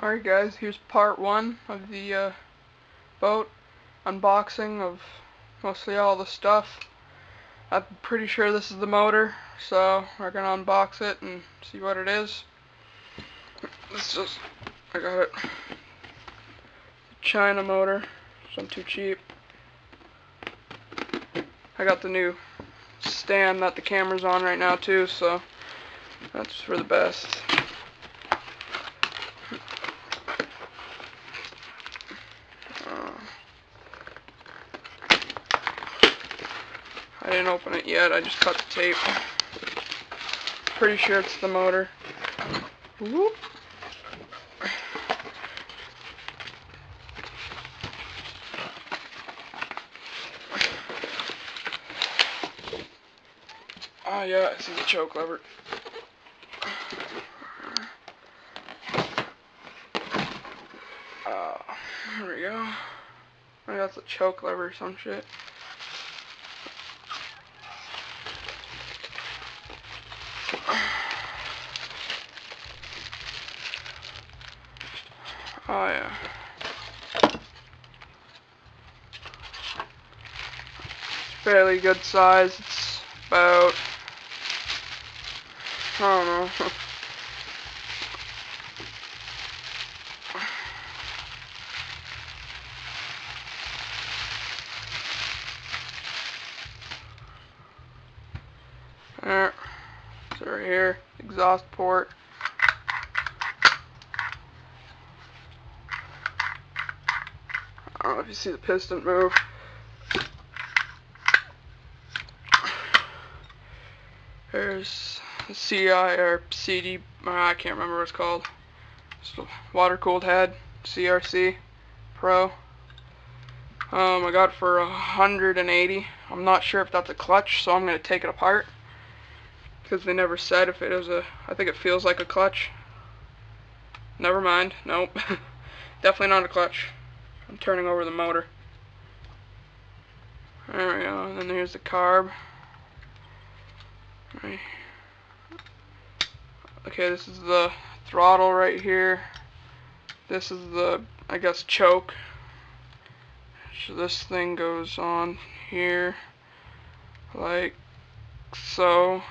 Alright guys, here's part one of the boat unboxing of mostly all the stuff. I'm pretty sure this is the motor, so we're gonna unbox it and see what it is. I got it. China motor, so I'm too cheap. I got the new stand that the camera's on right now too, so that's for the best. I didn't open it yet, I just cut the tape. Pretty sure it's the motor. Whoop. Oh yeah, I see the choke lever. There we go. I got the choke lever or some shit. Oh yeah. It's fairly good size. It's about, I don't know. There. It's right here. Exhaust port. I don't know if you see the piston move. There's the CI or CD, I can't remember what it's called. It's a water-cooled head, CrrcPro. I got it for 180. I'm not sure if that's a clutch, so I'm gonna take it apart because they never said if it was a. I think it feels like a clutch. Never mind. Nope. Definitely not a clutch. I'm turning over the motor. There we go. And then here's the carb. Right. Okay, this is the throttle right here. This is the, I guess, choke. So this thing goes on here like so.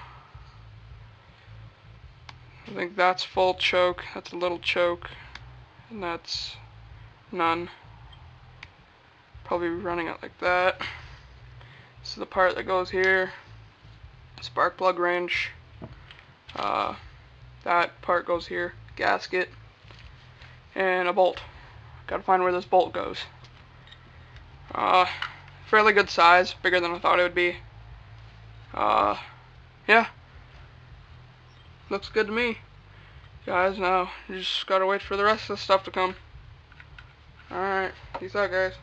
I think that's full choke, that's a little choke, and that's none. Probably running it like that. This is the part that goes here. Spark plug wrench. That part goes here. Gasket. And a bolt. Gotta find where this bolt goes. Fairly good size, bigger than I thought it would be. Yeah. Looks good to me. Guys, now you just gotta wait for the rest of the stuff to come. Alright, peace out guys.